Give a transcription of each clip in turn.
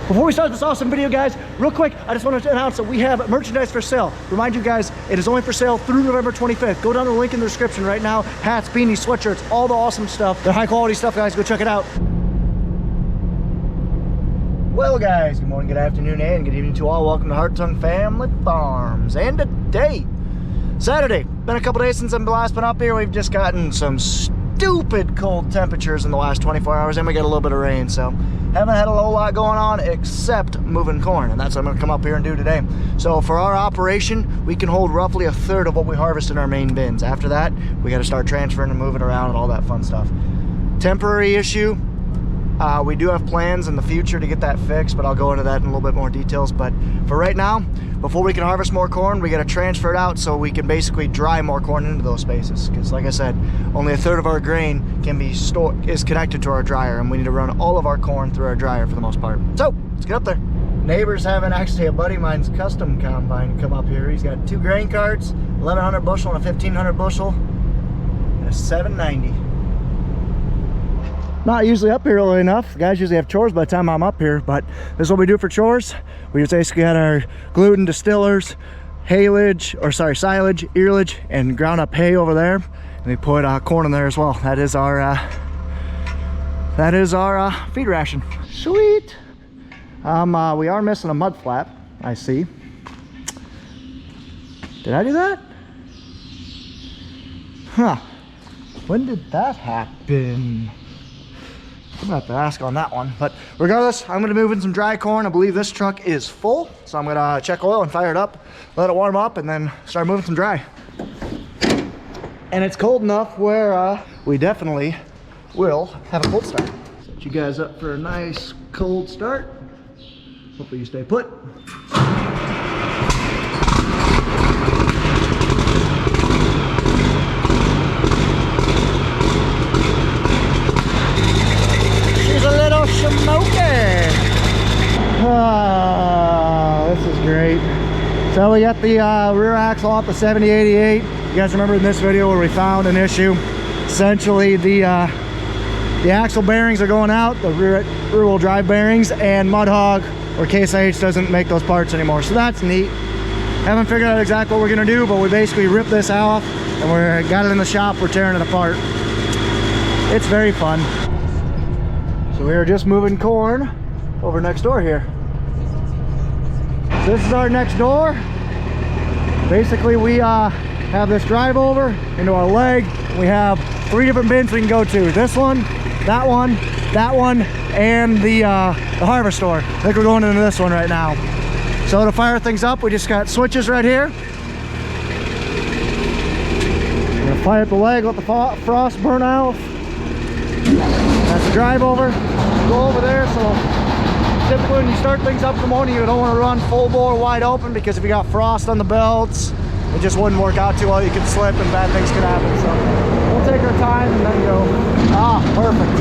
Before we start this awesome video, guys, real quick, I just wanted to announce that we have merchandise for sale. Remind you guys, it is only for sale through November 25th. Go down to the link in the description right now. Hats, beanies, sweatshirts, all the awesome stuff. They're high quality stuff, guys. Go check it out. Well, guys, good morning, good afternoon, and good evening to all. Welcome to Hartung Family Farms. And today, Saturday, been a couple days since I've last been up here. We've just gotten some stupid cold temperatures in the last 24 hours, and we got a little bit of rain, so haven't had a whole lot going on except moving corn, and that's what I'm gonna come up here and do today. So for our operation, we can hold roughly a third of what we harvest in our main bins. After that, we got to start transferring and moving around and all that fun stuff. Temporary issue. We do have plans in the future to get that fixed, but I'll go into that in a little bit more details. But for right now, before we can harvest more corn, we got to transfer it out so we can basically dry more corn into those spaces. Because like I said, only a third of our grain can be stored, is connected to our dryer, and we need to run all of our corn through our dryer for the most part. So let's get up there. Neighbors having actually a buddy of mine's custom combine come up here. He's got 2 grain carts, 1100 bushel and a 1500 bushel, and a 790. Not usually up here early enough. The guys usually have chores by the time I'm up here, but this is what we do for chores. We just basically got our gluten distillers, silage, earlage, and ground up hay over there, and we put corn in there as well. That is our feed ration. Sweet. We are missing a mud flap, I see. Did I do that? Huh. When did that happen? I'm gonna have to ask on that one, but regardless, I'm gonna move in some dry corn. I believe this truck is full, so I'm gonna check oil and fire it up, let it warm up, and then start moving some dry. And it's cold enough where we definitely will have a cold start. Set you guys up for a nice cold start. Hopefully you stay put. This is great. So we got the rear axle off the 7088. You guys remember in this video where we found an issue? Essentially the axle bearings are going out, the rear wheel drive bearings, and Mud Hog or Case IH doesn't make those parts anymore. So that's neat. Haven't figured out exactly what we're gonna do, but we basically ripped this off and we got it in the shop. We're tearing it apart. It's very fun. So we are just moving corn over next door here. So this is our next door. Basically we have this drive over into our leg. We have 3 different bins we can go to. This one, that one, and the harvest store. I think we're going into this one right now. So to fire things up, we just got switches right here. We're gonna fire up the leg, let the frost burn out. That's the drive over. Go over there. So typically when you start things up in the morning, you don't want to run full bore wide open, because if you got frost on the belts, it just wouldn't work out too well. You could slip and bad things could happen. So we'll take our time and then go. Perfect.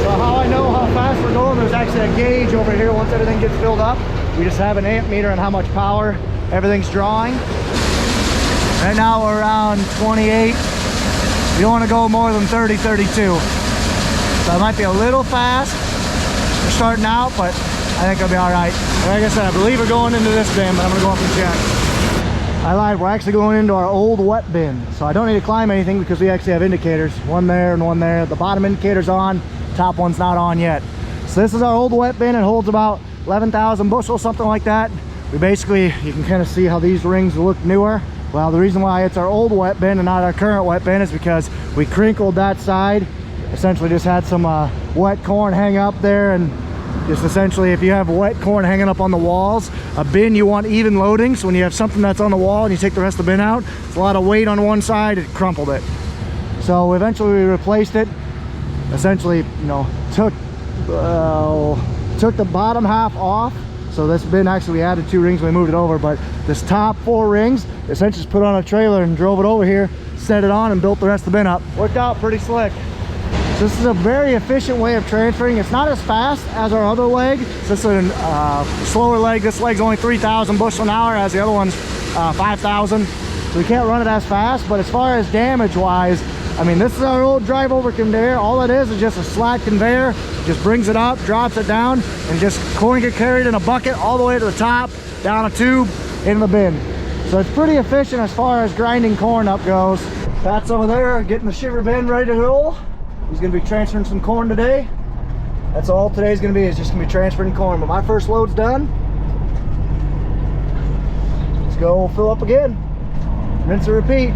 So how I know how fast we're going, there's actually a gauge over here. Once everything gets filled up, we just have an amp meter and how much power everything's drawing. Right now we're around 28. You don't want to go more than 30, 32. So it might be a little fast. We're starting out, but I think I'll be all right. Like I said, I believe we're going into this bin, but I'm gonna go up and check. I lied, we're actually going into our old wet bin. So I don't need to climb anything because we actually have indicators. One there and one there. The bottom indicator's on, top one's not on yet. So this is our old wet bin. It holds about 11,000 bushels, something like that. We basically, you can kind of see how these rings look newer. Well, the reason why it's our old wet bin and not our current wet bin is because we crinkled that side. Essentially just had some wet corn hang up there, and just essentially if you have wet corn hanging up on the walls, a bin you want even loading. So when you have something that's on the wall and you take the rest of the bin out, it's a lot of weight on one side, it crumpled it. So eventually we replaced it. Essentially, you know, took the bottom half off. So this bin, actually we added 2 rings when we moved it over, but this top 4 rings essentially just put on a trailer and drove it over here, set it on, and built the rest of the bin up. Worked out pretty slick. So this is a very efficient way of transferring. It's not as fast as our other leg. So this is a slower leg. This leg's only 3,000 bushel an hour, as the other one's 5,000. So we can't run it as fast, but as far as damage wise, I mean, this is our old drive over conveyor. All it is just a slide conveyor. Just brings it up, drops it down, and just corn get carried in a bucket all the way to the top, down a tube, in the bin. So it's pretty efficient as far as grinding corn up goes. Pat's over there getting the shiver bin ready to roll. He's gonna be transferring some corn today. That's all today's gonna be, is just gonna be transferring corn. But my first load's done. Let's go fill up again. Rinse and repeat.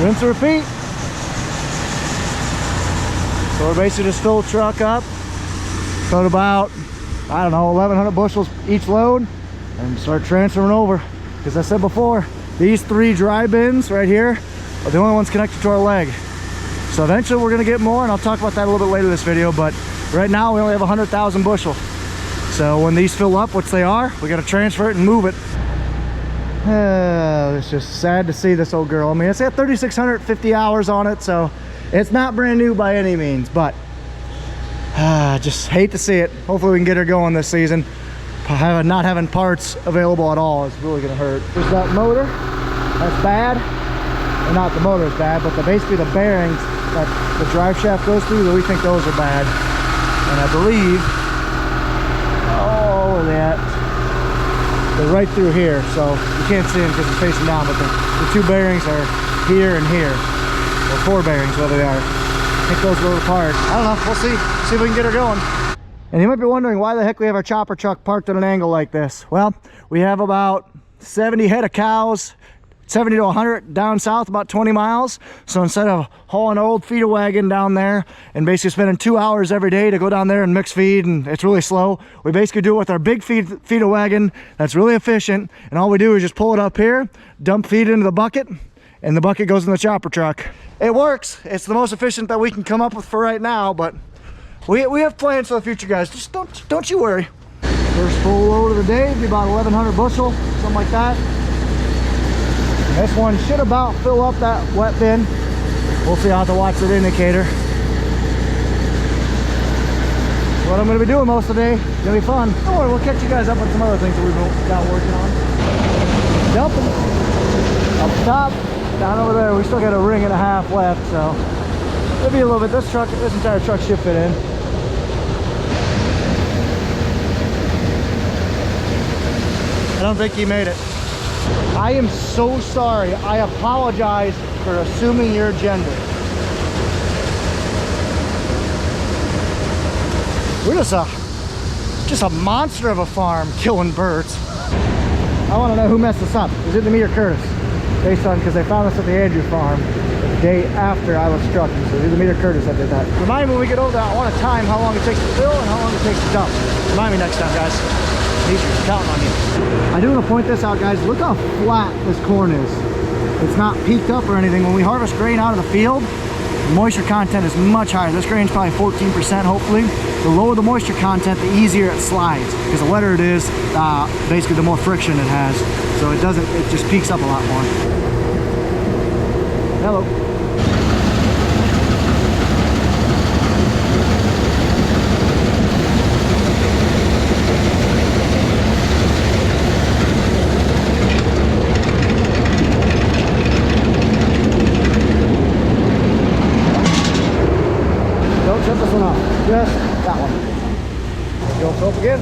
Rinse and repeat. So we're basically just fill the truck up, put about, I don't know, 1,100 bushels each load, and start transferring over. Because I said before, these 3 dry bins right here are the only ones connected to our leg. So eventually we're gonna get more, and I'll talk about that a little bit later in this video, but right now we only have 100,000 bushel. So when these fill up, which they are, we gotta transfer it and move it. It's just sad to see this old girl. I mean, it's got 3,650 hours on it, so it's not brand new by any means, but just hate to see it. Hopefully we can get her going this season. Not having parts available at all is really gonna hurt. There's that motor, that's bad. Or not the motor is bad, but basically the bearings that the drive shaft goes through, we think those are bad. And I believe all of that, they're right through here, so you can't see them because it's facing down, but the 2 bearings are here and here, or 4 bearings, whether they are. I think those go apart. I don't know, we'll see if we can get her going. And you might be wondering why the heck we have our chopper truck parked at an angle like this. Well, we have about 70 head of cows, 70 to 100 down south, about 20 miles. So instead of hauling an old feeder wagon down there and basically spending 2 hours every day to go down there and mix feed, and it's really slow, we basically do it with our big feeder wagon that's really efficient. And all we do is just pull it up here, dump feed into the bucket, and the bucket goes in the chopper truck. It works. It's the most efficient that we can come up with for right now, but we have plans for the future, guys. Just don't you worry. First full load of the day, be about 1,100 bushel, something like that. This one should about fill up that wet bin. We'll see. I'll have to watch that indicator. What I'm going to be doing most of the day. It's going to be fun. Don't worry, we'll catch you guys up on some other things that we've got working on. Dumping up top, down over there. We still got a ring and a half left, so it'll be a little bit. This entire truck should fit in. I don't think he made it. I am so sorry. I apologize for assuming your gender. We're just a monster of a farm killing birds. I want to know who messed this up. Is it me or Curtis? Based on, because they found us at the Andrew farm the day after I was trucking. So it's either me or Curtis that did that. Remind me when we get over there, I want to time how long it takes to fill and how long it takes to dump. Remind me next time, guys. Counting on you. I do want to point this out, guys. Look how flat this corn is. It's not peaked up or anything. When we harvest grain out of the field, the moisture content is much higher. This grain is probably 14%, hopefully. The lower the moisture content, the easier it slides, because the wetter it is, basically the more friction it has. So it just peaks up a lot more. Hello. Just that one. Go fill up again.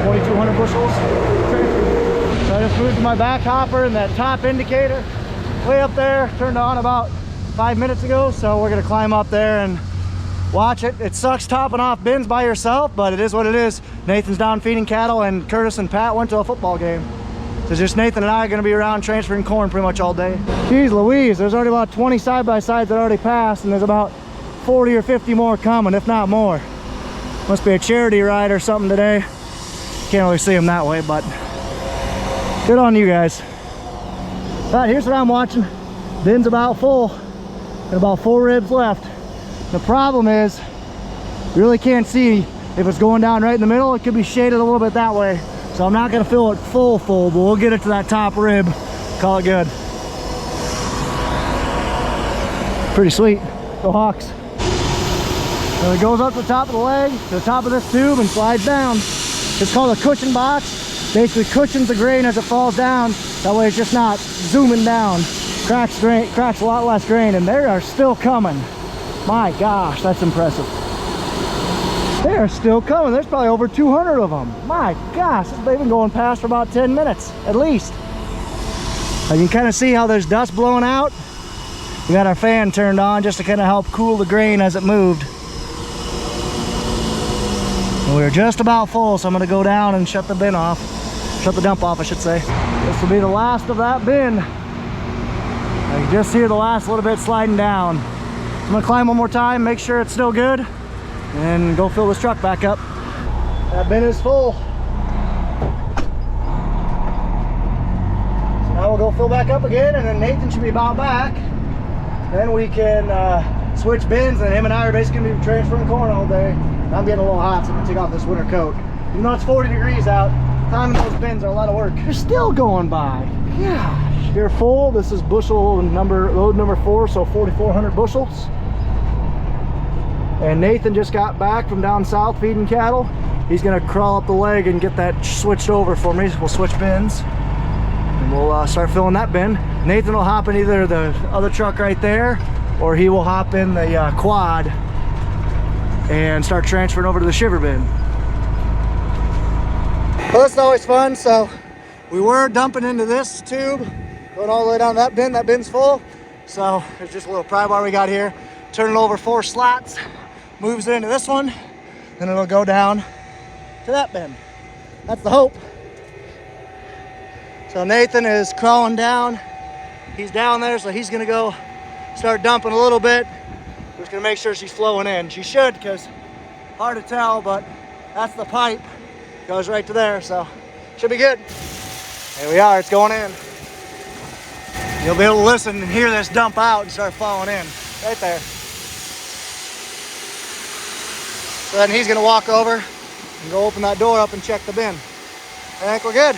2,200 bushels. So I just moved to my back hopper, and that top indicator way up there turned on about 5 minutes ago. So we're gonna climb up there and watch it. It sucks topping off bins by yourself, but it is what it is. Nathan's down feeding cattle, and Curtis and Pat went to a football game. So just Nathan and I are gonna be around transferring corn pretty much all day. Geez Louise, there's already about 20 side-by-sides that already passed, and there's about 40 or 50 more coming, if not more. Must be a charity ride or something today. Can't really see them that way, but good on you guys. All right, here's what I'm watching. Bin's about full, and about 4 ribs left. The problem is, you really can't see if it's going down right in the middle. It could be shaded a little bit that way. So I'm not gonna fill it full, but we'll get it to that top rib. Call it good. Pretty sweet. Go Hawks. So it goes up to the top of the leg, to the top of this tube, and slides down. It's called a cushion box. basically cushions the grain as it falls down. That way it's just not zooming down. Cracks a lot less grain, and they are still coming. My gosh, that's impressive. They are still coming. There's probably over 200 of them. My gosh, they've been going past for about 10 minutes at least. You can kind of see how there's dust blowing out. We got our fan turned on just to kind of help cool the grain as it moved. And we're just about full, so I'm going to go down and shut the bin off. Shut the dump off, I should say. This will be the last of that bin. I can just hear the last little bit sliding down. I'm going to climb one more time, make sure it's still good, and go fill this truck back up. That bin is full. So now we'll go fill back up again, and then Nathan should be about back. Then we can switch bins, and him and I are basically going to be transferring corn all day. I'm getting a little hot, so I'm going to take off this winter coat. Even though it's 40 degrees out, climbing those bins are a lot of work. They're still going by. Gosh. They're full. This is load number 4, so 4,400 bushels. And Nathan just got back from down south feeding cattle. He's going to crawl up the leg and get that switched over for me. We'll switch bins, and we'll start filling that bin. Nathan will hop in either the other truck right there, or he will hop in the quad and start transferring over to the shiver bin. Well, this is always fun. So we were dumping into this tube, going all the way down to that bin. That bin's full. So there's just a little pry bar we got here. Turn it over 4 slots, moves it into this one, then it'll go down to that bin. That's the hope. So Nathan is crawling down. He's down there, so he's gonna go start dumping a little bit. We're just gonna make sure she's flowing in. She should, because hard to tell, but that's the pipe. Goes right to there, so should be good. There we are, it's going in. You'll be able to listen and hear this dump out and start falling in. Right there. So then he's gonna walk over and go open that door up and check the bin. I think we're good.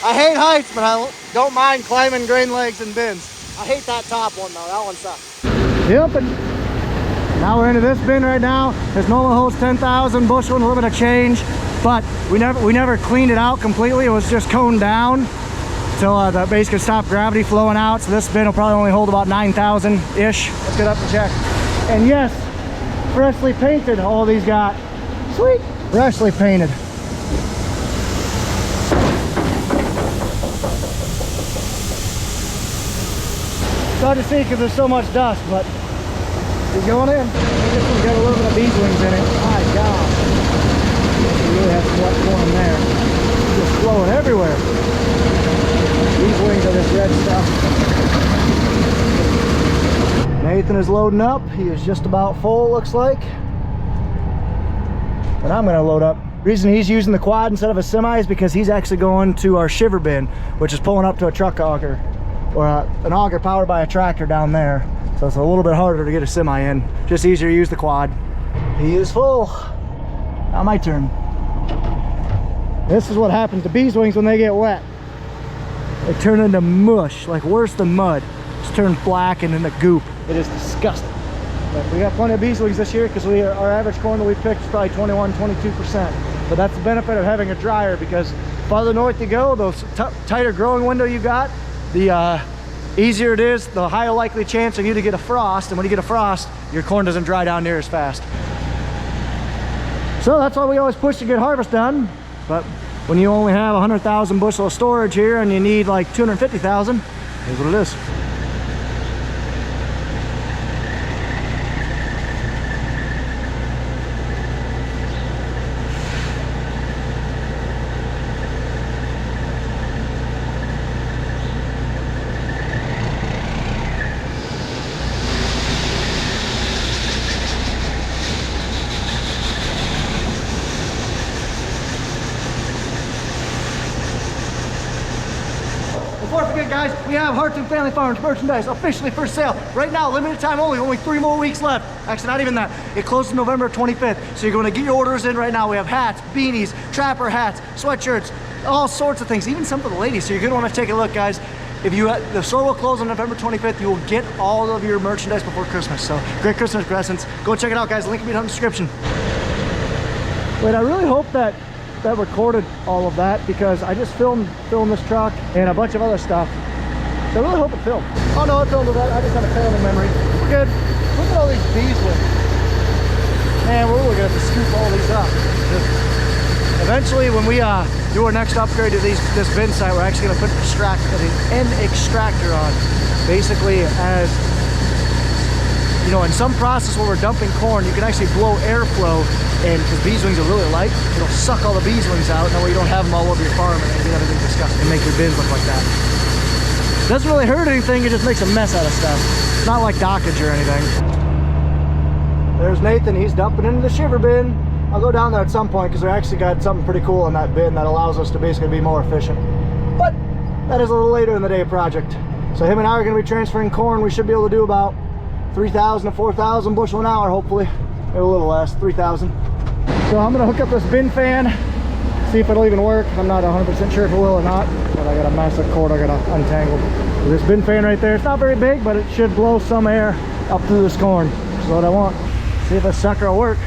I hate heights, but I don't mind climbing grain legs and bins. I hate that top one though, that one sucks. Yep, and now we're into this bin right now. This normally holds 10,000 bushel and a little bit of change, but we never cleaned it out completely. It was just coned down till the base could stop gravity flowing out. So this bin will probably only hold about 9,000-ish. Let's get up and check. And yes, freshly painted, all these got. Sweet, freshly painted. It's hard to see because there's so much dust, but it's going in. This one's got a little bit of bees wings in it. My gosh. We really have some wet corn there. It's just flowing everywhere. These wings are this red stuff. Nathan is loading up. He is just about full, looks like. And I'm going to load up. The reason he's using the quad instead of a semi is because he's actually going to our shiver bin, which is pulling up to a truck auger, or an auger powered by a tractor down there. So it's a little bit harder to get a semi in. Just easier to use the quad. He is full. Now my turn. This is what happens to bees wings when they get wet. They turn into mush, like worse than mud. Just turn black and into goop. It is disgusting. But we got plenty of bees wings this year because our average corn that we picked is probably 21-22%. But that's the benefit of having a dryer, because farther north you go, the tighter growing window you got, the easier it is, the higher likely chance of you to get a frost. And when you get a frost, your corn doesn't dry down near as fast. So that's why we always push to get harvest done. But when you only have 100,000 bushel of storage here and you need like 250,000, here's what it is. Before I forget, guys, we have Hartung Family Farms merchandise officially for sale. Right now, limited time only 3 more weeks left. Actually, not even that. It closes November 25th. So you're going to get your orders in right now. We have hats, beanies, trapper hats, sweatshirts, all sorts of things, even some for the ladies. So you're going to want to take a look, guys. The store will close on November 25th. You will get all of your merchandise before Christmas. So great Christmas presents. Go check it out, guys. Link will be down in the description. Wait, I really hope that that recorded all of that because I just filmed this truck and a bunch of other stuff. So I really hope it filmed. Oh no, it filmed that. I just have a terrible memory. We're good. Look at all these bees with. Man, we're really gonna have to scoop all these up. Eventually, when we do our next upgrade to this bin site, we're actually gonna put an extractor on. Basically, as you know, in some process where we're dumping corn, you can actually blow airflow, and because bees wings are really light, it'll suck all the bees wings out. That way you don't have them all over your farm and get everything disgusting and make your bins look like that. Doesn't really hurt anything, it just makes a mess out of stuff. It's not like dockage or anything. There's Nathan, he's dumping into the shiver bin. I'll go down there at some point because they actually got something pretty cool in that bin that allows us to basically be more efficient. But that is a little later in the day project. So him and I are going to be transferring corn. We should be able to do about 3,000 to 4,000 bushel an hour, hopefully. Maybe a little less, 3,000. So I'm going to hook up this bin fan, see if it'll even work. I'm not 100% sure if it will or not, but I got a massive cord I got to untangle. So this bin fan right there, it's not very big, but it should blow some air up through this corn, which is what I want. See if this sucker will work.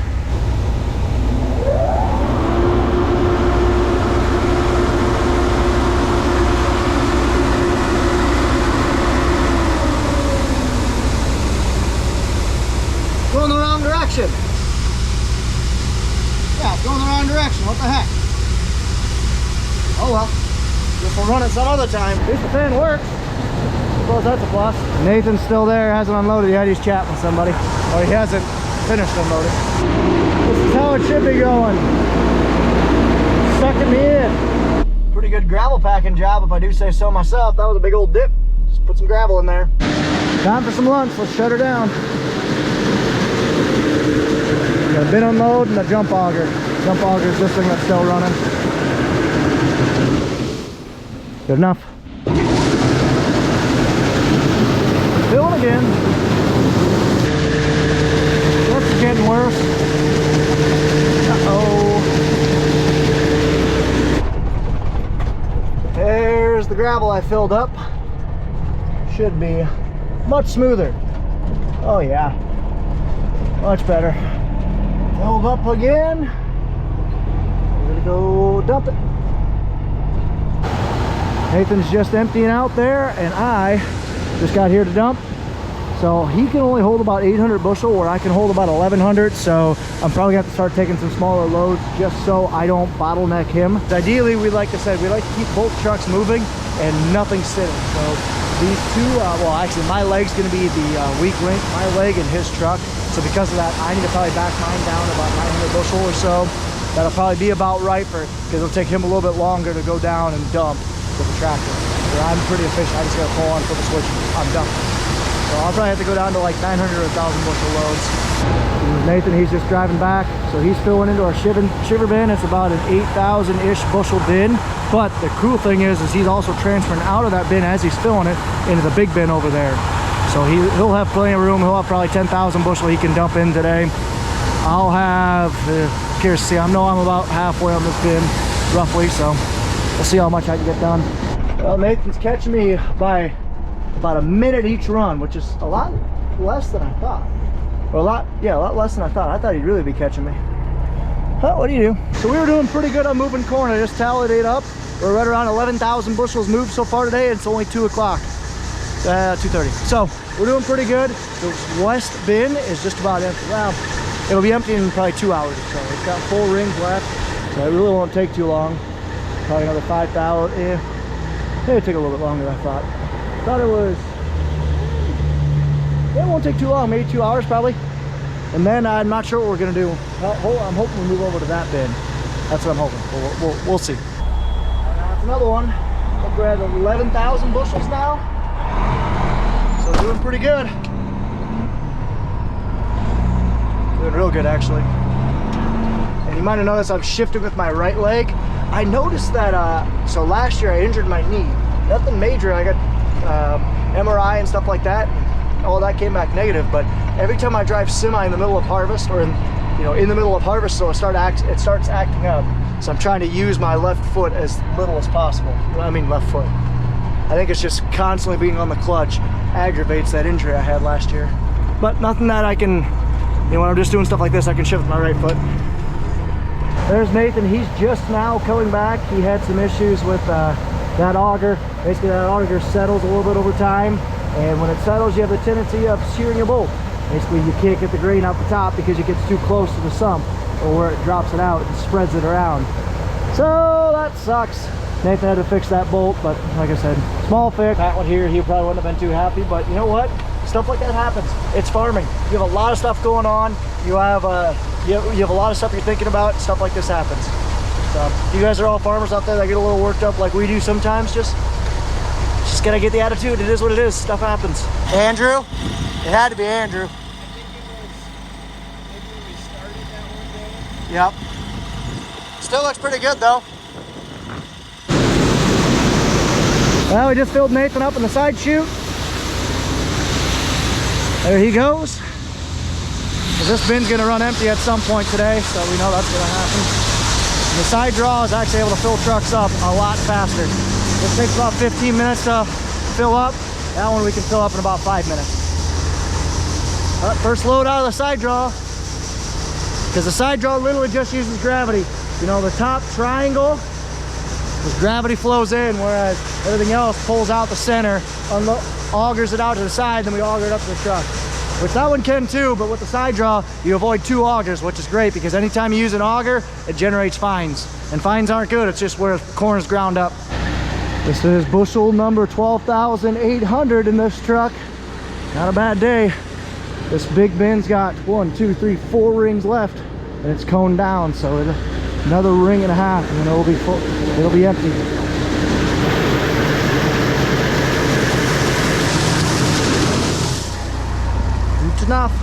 Going the wrong direction. Yeah, it's going the wrong direction. What the heck? Oh well. Guess we'll run it some other time. At least the fan works. I suppose that's a plus. Nathan's still there, hasn't unloaded yet. He's chatting with somebody. Or he hasn't finished unloading. This is how it should be going. Sucking me in. Pretty good gravel packing job if I do say so myself. That was a big old dip. Just put some gravel in there. Time for some lunch. Let's shut her down. Got a bin unload and a jump auger. Jump auger is this thing that's still running. Good enough. Filling again. This is getting worse. Uh-oh. There's the gravel I filled up. Should be much smoother. Oh yeah. Much better. Filled up again. We're gonna go dump it. Nathan's just emptying out there, and I just got here to dump. So he can only hold about 800 bushel, where I can hold about 1,100. So I'm probably gonna have to start taking some smaller loads just so I don't bottleneck him. Ideally, we like to keep both trucks moving and nothing sitting. So these two, well, actually my leg's gonna be the weak link, my leg and his truck. So because of that, I need to probably back mine down about 900 bushel or so. That'll probably be about right because it'll take him a little bit longer to go down and dump with the tractor. Where I'm pretty efficient, I just gotta pull on, flip the switch, I'm dumping. So I'll probably have to go down to like 900 or 1,000 bushel loads. And Nathan, he's just driving back. So he's filling into our shiver bin. It's about an 8,000-ish bushel bin. But the cool thing is he's also transferring out of that bin as he's filling it into the big bin over there. So he'll have plenty of room. He'll have probably 10,000 bushel he can dump in today. I'll have, curious to see, I know I'm about halfway on this bin, roughly, so we'll see how much I can get done. Well, Nathan's catching me by about a minute each run, which is a lot less than I thought. Or a lot less than I thought. I thought he'd really be catching me. Well, what do you do? So we were doing pretty good on moving corn. I just tallied it up. We're right around 11,000 bushels moved so far today. It's only 2 o'clock. 2:30. So we're doing pretty good. The west bin is just about empty. Well, it'll be empty in probably 2 hours or so. It's got 4 rings left, so it really won't take too long. Probably another 5,000. It'll take a little bit longer than I thought. Thought it was. Yeah, it won't take too long. Maybe 2 hours probably. And then I'm not sure what we're gonna do. I'm hoping we move over to that bin. That's what I'm hoping. We'll see. That's another one. I think we're at 11,000 bushels now. So doing pretty good. Doing real good actually. And you might have noticed I've shifted with my right leg. I noticed that, so last year I injured my knee. Nothing major, I got MRI and stuff like that. All that came back negative, but every time I drive semi in the middle of harvest, or in the middle of harvest, so it starts acting up. So I'm trying to use my left foot as little as possible. I mean left foot. I think it's just constantly being on the clutch aggravates that injury I had last year. But nothing that I can, when I'm just doing stuff like this, I can shift with my right foot. There's Nathan. He's just now coming back. He had some issues with that auger. Basically, that auger settles a little bit over time, and when it settles, you have the tendency of shearing your bolt. Basically, you can't get the grain out the top because it gets too close to the sump, or where it drops it out and spreads it around. So that sucks. Nathan had to fix that bolt, but like I said, small fix. That one here, he probably wouldn't have been too happy, but you know what? Stuff like that happens. It's farming. You have a lot of stuff going on. You have you have a lot of stuff you're thinking about. Stuff like this happens. So you guys are all farmers out there that get a little worked up like we do sometimes. Just gotta get the attitude. It is what it is. Stuff happens. Andrew? It had to be Andrew. Maybe we started that one day. Yep. Still looks pretty good though. Well, we just filled Nathan up in the side chute. There he goes. This bin's gonna run empty at some point today, so we know that's gonna happen. And the side draw is actually able to fill trucks up a lot faster. This takes about 15 minutes to fill up. That one we can fill up in about 5 minutes. First load out of the side draw, because the side draw literally just uses gravity. You know, the top triangle, the gravity flows in, whereas everything else pulls out the center, augers it out to the side, then we auger it up to the truck. Which that one can too, but with the side draw, you avoid 2 augers, which is great because anytime you use an auger, it generates fines. And fines aren't good, it's just where corn is ground up. This is bushel number 12,800 in this truck. Not a bad day. This big bin's got 1, 2, 3, 4 rings left, and it's coned down, so another ring and a half, and then it'll be full. It'll be empty. It's enough.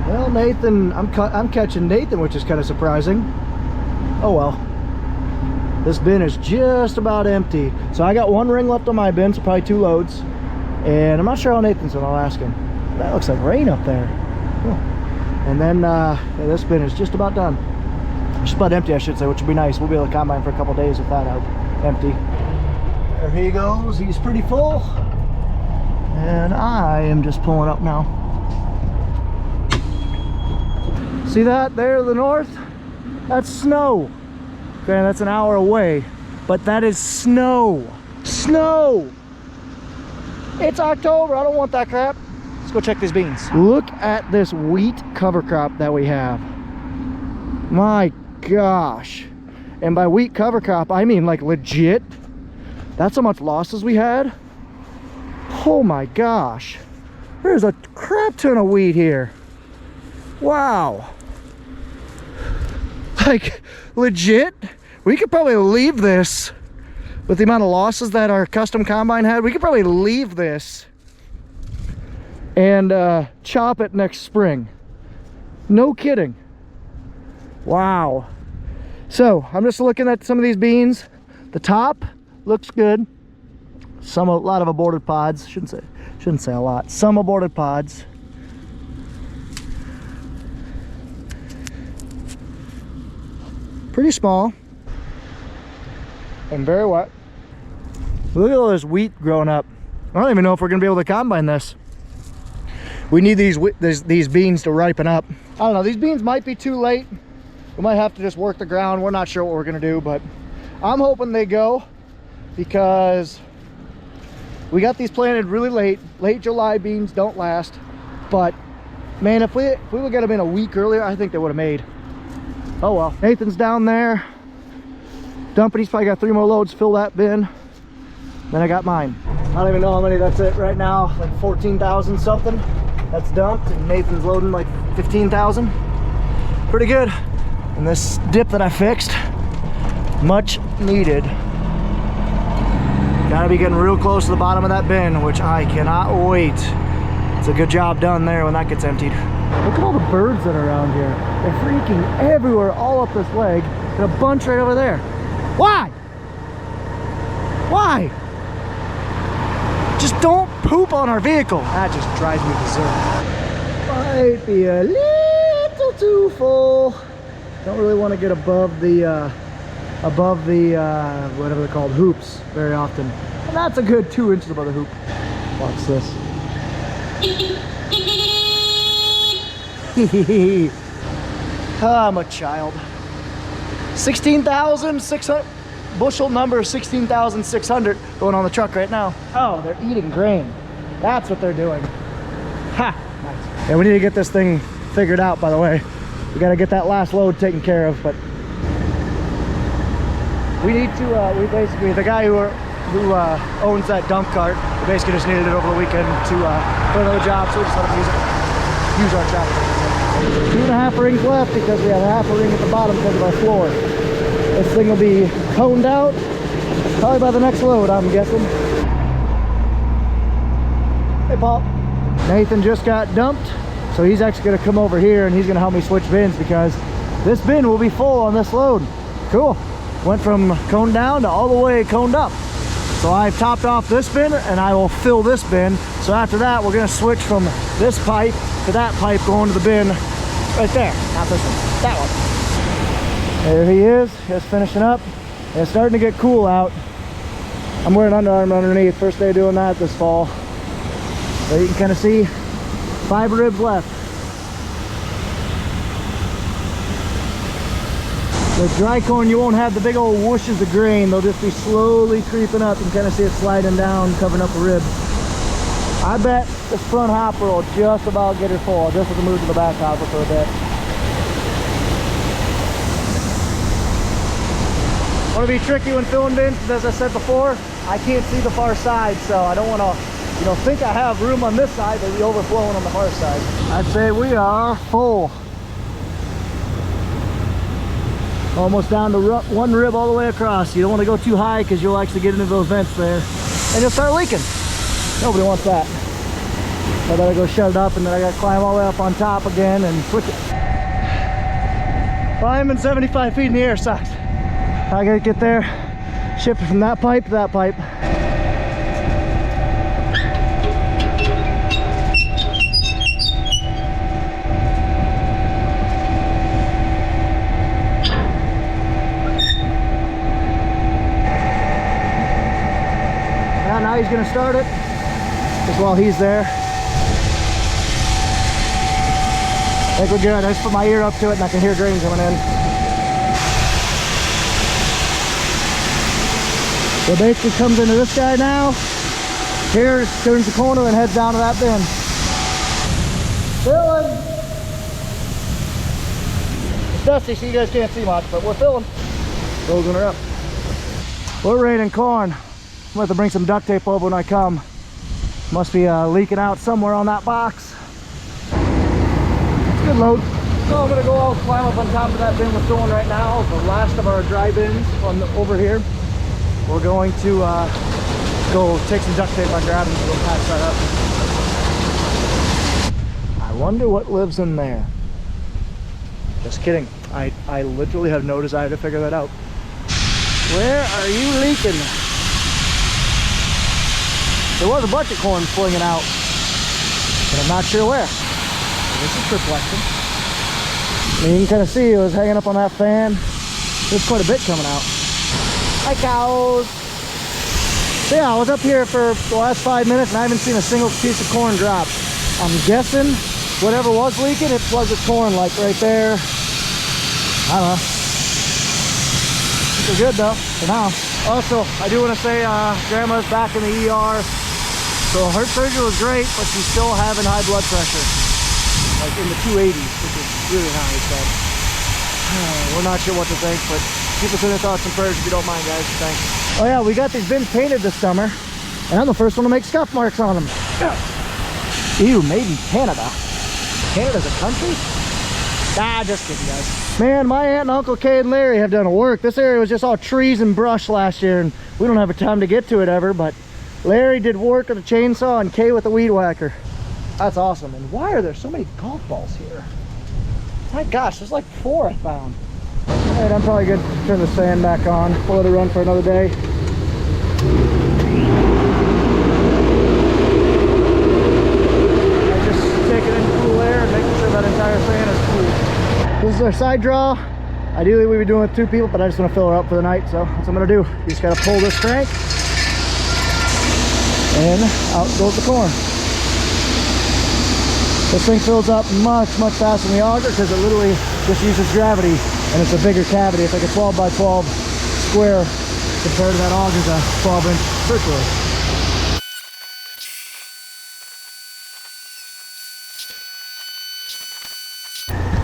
Well, Nathan, I'm catching Nathan, which is kind of surprising. Oh well. This bin is just about empty. So I got 1 ring left on my bin, so probably 2 loads. And I'm not sure how Nathan's doing, I'll ask him. That looks like rain up there. Oh. And then yeah, this bin is just about done. Just about empty, I should say, which would be nice. We'll be able to combine for a couple days with that out empty. There he goes. He's pretty full. And I am just pulling up now. See that there to the north? That's snow. Okay, that's an hour away, but that is snow. Snow! It's October, I don't want that crap. Let's go check these beans. Look at this wheat cover crop that we have. My gosh. And by wheat cover crop, I mean like legit. That's how much losses we had. Oh my gosh. There's a crap ton of wheat here. Wow. Like legit, we could probably leave this with the amount of losses that our custom combine had. We could probably leave this and chop it next spring. No kidding. Wow. So I'm just looking at some of these beans. The top looks good. A lot of aborted pods. Shouldn't say a lot. Some aborted pods. Pretty small and very wet. Look at all this wheat growing up. I don't even know if we're gonna be able to combine this. We need these beans to ripen up. I don't know, these beans might be too late. We might have to just work the ground. We're not sure what we're gonna do, but I'm hoping they go, because we got these planted really late. Late July beans don't last, but man, if we would get them in a week earlier, I think they would have made. Oh well. Nathan's down there dumping. He's probably got 3 more loads. Fill that bin, then I got mine. I don't even know how many that's it right now, like 14,000 something that's dumped, and Nathan's loading like 15,000. Pretty good. And this dip that I fixed, much needed. Gotta be getting real close to the bottom of that bin, which I cannot wait. It's a good job done there when that gets emptied. Look at all the birds that are around here. They're freaking everywhere, all up this leg, and a bunch right over there. Why? Why? Just don't poop on our vehicle. That just drives me berserk. Might be a little too full. Don't really want to get above the whatever they're called, hoops, very often. And that's a good 2 inches above the hoop. Watch this. I'm a child. 16,600 bushel number 16,600 going on the truck right now. Oh, they're eating grain. That's what they're doing. Ha! Nice. And we need to get this thing figured out, by the way. We got to get that last load taken care of, but we need to, we basically, the guy who owns that dump cart, we basically just needed it over the weekend to, for another job, so we just let him use our tractor. 2.5 rings left because we have half a ring at the bottom because of our floor. This thing will be coned out probably by the next load, I'm guessing. Hey, Paul. Nathan just got dumped, so he's actually going to come over here and he's going to help me switch bins because this bin will be full on this load. Cool. Went from coned down to all the way coned up. So I've topped off this bin and I will fill this bin. So after that, we're going to switch from this pipe to that pipe going to the bin right there. Not this one, that one. There he is, just finishing up. And it's starting to get cool out. I'm wearing Under Armour underneath. First day doing that this fall. So you can kind of see 5 ribs left. The dry corn, you won't have the big old whooshes of grain. They'll just be slowly creeping up. You can kind of see it sliding down, covering up the rib. I bet this front hopper will just about get it full. I'll just have to move to the back hopper for a bit. Want to be tricky when filling bins, as I said before, I can't see the far side, so I don't want to, you know, think I have room on this side, but be overflowing on the far side. I'd say we are full. Almost down to 1 rib all the way across. You don't want to go too high because you'll actually get into those vents there and you'll start leaking. Nobody wants that. So I better go shut it up and then I gotta climb all the way up on top again and switch it. Climbing 75 feet in the air sucks. I gotta get there, shift it from that pipe to that pipe. Now he's gonna start it just while he's there. I think we're good. I just put my ear up to it and I can hear grain coming in. So basically comes into this guy now. Here, turns the corner and heads down to that bin. Filling. It's dusty so you guys can't see much, but we're filling. Closing her up. We're raining corn. I'm going to have to bring some duct tape over when I come. Must be leaking out somewhere on that box. It's a good load. So I'm going to go out, climb up on top of that bin we're filling right now. The last of our dry bins over here. We're going to go take some duct tape I grabbed and go patch that up. I wonder what lives in there. Just kidding. I literally have no desire to figure that out. Where are you leaking? There was a bunch of corn flinging out, but I'm not sure where. This is perplexing. I mean, you can kind of see it was hanging up on that fan. There's quite a bit coming out. Hi, cows. So yeah, I was up here for the last 5 minutes and I haven't seen a single piece of corn drop. I'm guessing whatever was leaking, it plugged its corn like right there. I don't know. It's good though for now. Also, I do want to say Grandma's back in the ER. So her surgery was great, but she's still having high blood pressure, like in the 280s, which is really high. So we're not sure what to think, but keep us in your thoughts and prayers if you don't mind, guys. Thanks. Oh yeah, we got these bins painted this summer, and I'm the first one to make scuff marks on them. Ew, made in Canada. Canada's a country? Nah, just kidding, guys. Man, my aunt and Uncle Kay and Larry have done work. This area was just all trees and brush last year, and we don't have a time to get to it ever, but Larry did work with a chainsaw and Kay with a weed whacker. That's awesome. And why are there so many golf balls here? My gosh, there's like 4 I found. All right, I'm probably good to turn this fan back on. We'll let it run for another day. I'm just taking in cool air and making sure that entire fan is cool. This is our side draw. Ideally we'd be doing it with 2 people, but I just want to fill her up for the night, so that's what I'm gonna do. You just gotta pull this crank and out goes the corn. This thing fills up much faster than the auger because it literally just uses gravity and it's a bigger cavity. It's like a 12 by 12 square compared to that auger's a 12-inch circular.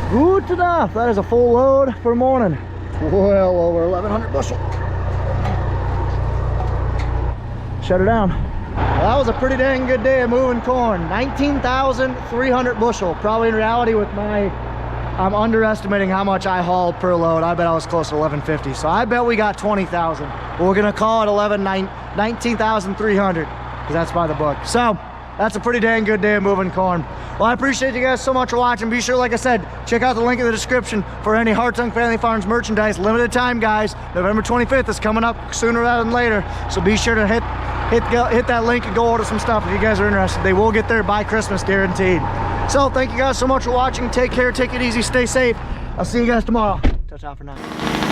Good enough. That is a full load for the morning. Well over 1,100 bushel. Shut her down. Well, that was a pretty dang good day of moving corn. 19,300 bushel. Probably in reality with I'm underestimating how much I hauled per load. I bet I was close to 1,150. So I bet we got 20,000. We're gonna call it 19,300 because that's by the book. So that's a pretty dang good day of moving corn. Well, I appreciate you guys so much for watching. Be sure, like I said, check out the link in the description for any Hartung Family Farms merchandise. Limited time, guys. November 25th is coming up sooner rather than later. So be sure to hit that link and go order some stuff if you guys are interested. They will get there by Christmas, guaranteed. So thank you guys so much for watching. Take care, take it easy, stay safe. I'll see you guys tomorrow. Ta-ta for now.